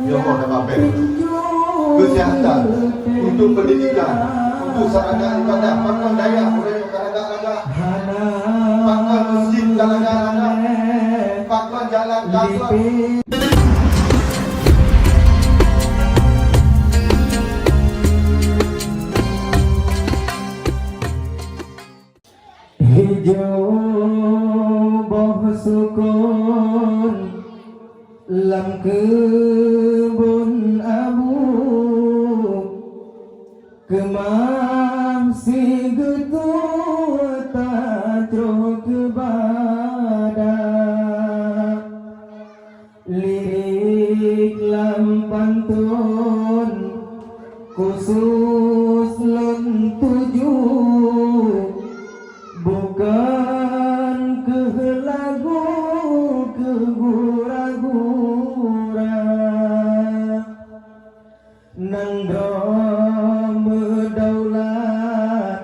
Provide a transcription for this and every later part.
Johor dan Papua. Kesihatan, untuk pendidikan, untuk sarana ibadah, pakon daya, boleh agak-agak, pakon masjid agak-agak, pakon jalan kaki. Hijau boh sukun lam kebun abu kemah si getua tajro kebada lirik lam pantun khusus lon tujuh bukan ke lagu ke gura-gura nangdrom berdaulat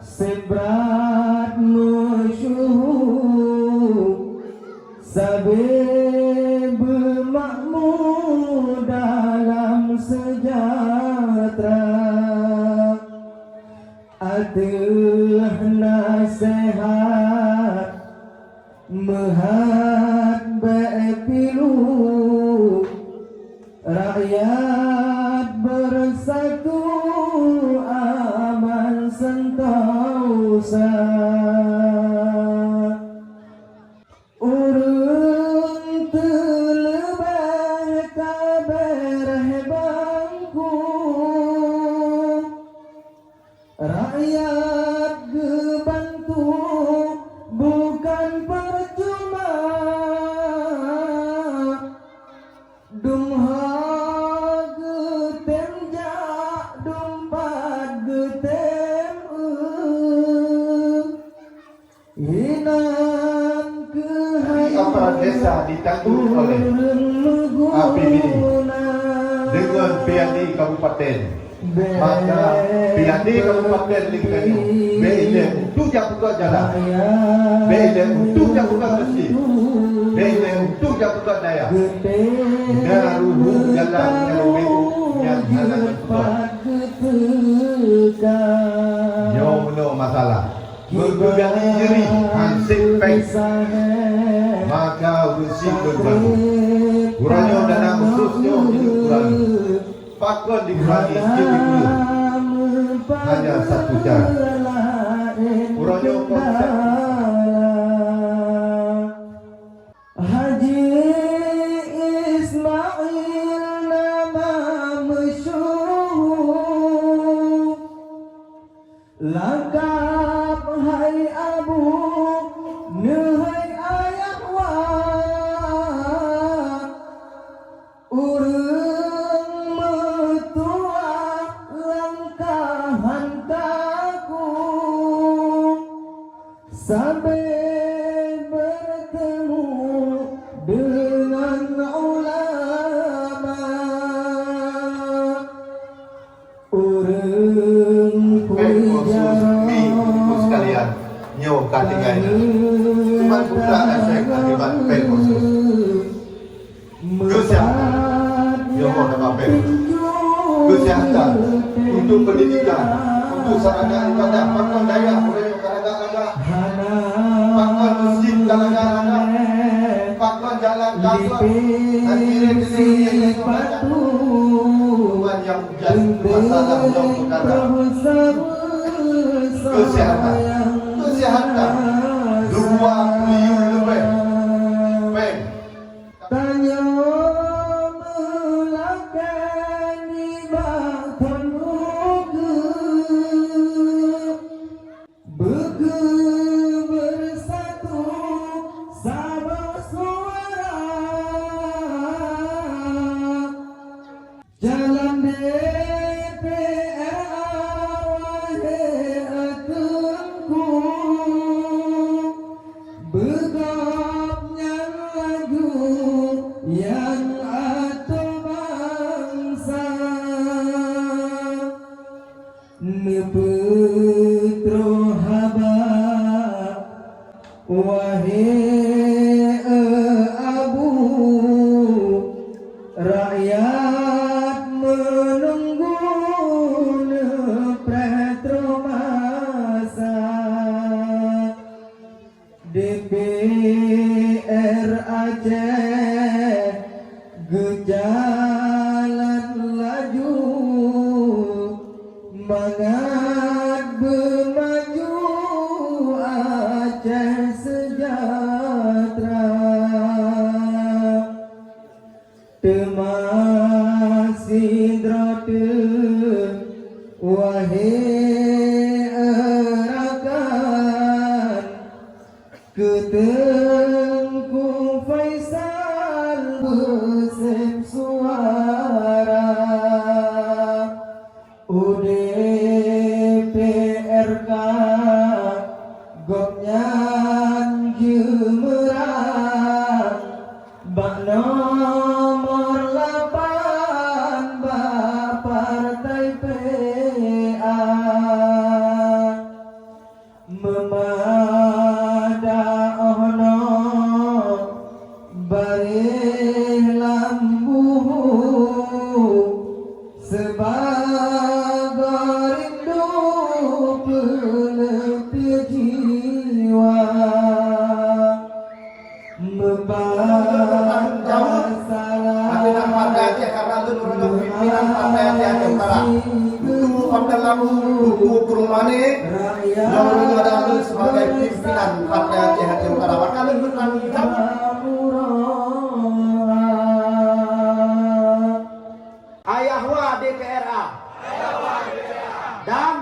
sebrat musyuh sabe bermakmur dalam sejahtera atuh nasihat mehat bepilu rakyat bersatu aman sentosa urung telebah kabar bangku rakyat gebantu bukan percuma dumha getem jak dumpat getem hinan Aparat desa ditanggung oleh APBD dengan PAD Kabupaten. Maka PAD Kabupaten Lingkani BID untuk yang buka jalan, BID untuk yang buka masjid, BID untuk yang buka daya daruhu jalan yang anak berbuat jauh menurut masalah bergugani jeri hansip peng maka usi berbaru kurangnya dana khususnya kurang pakon dikurangi sikit dulu hanya satu cara kurangnya konsep Haji Ismail nama masyhur lengkap hai abu nehai ayat wa urang metua langkahan kaku sampai bertemu dengan ulama urang sekalian nyawa kandungan cuma buka efek akibat pel khusus kesehatan Johor dan Papua. Kesehatan, untuk pendidikan, untuk sarana ibadah, pakon daya, boleh agak-agak, pakon masjid agak-agak, pakon jalan kaki, hadirin kesini Tuhan yang jadi masalah dalam perkara kesehatan, kesehatan 2 triliun lebih pen tanya melakani bahkan bege bersatu sabah suara jalan DPR wahai atunku begapnya laju yang atau bangsa nepetro haba wahai abu rakyat rakyat menunggu Petro masa DPR Aceh gejalan laju mangat bermaju Aceh sejahtera Temasih drote wahai erakan Ketengku Faisal bersem suara UDPRK Gopnyan Jemerang Bak nomor 8 Bak Partai PA Memada ono barih lambu sebagai rindu peletih jiwa membaca Tapi nak Partai Aceh karena itu menurut pimpinan Partai Aceh Utara. Itu pada lalu buku kerumane yang ada sebagai pimpinan Partai Aceh Utara. Maka lebih bertanggung jawab. Ayahwa DPRA dan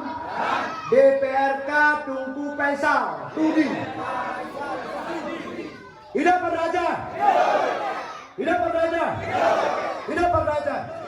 DPRK Tunku Faisal Tudi. Hidup Raja! Hidup Raja! Hidup Raja!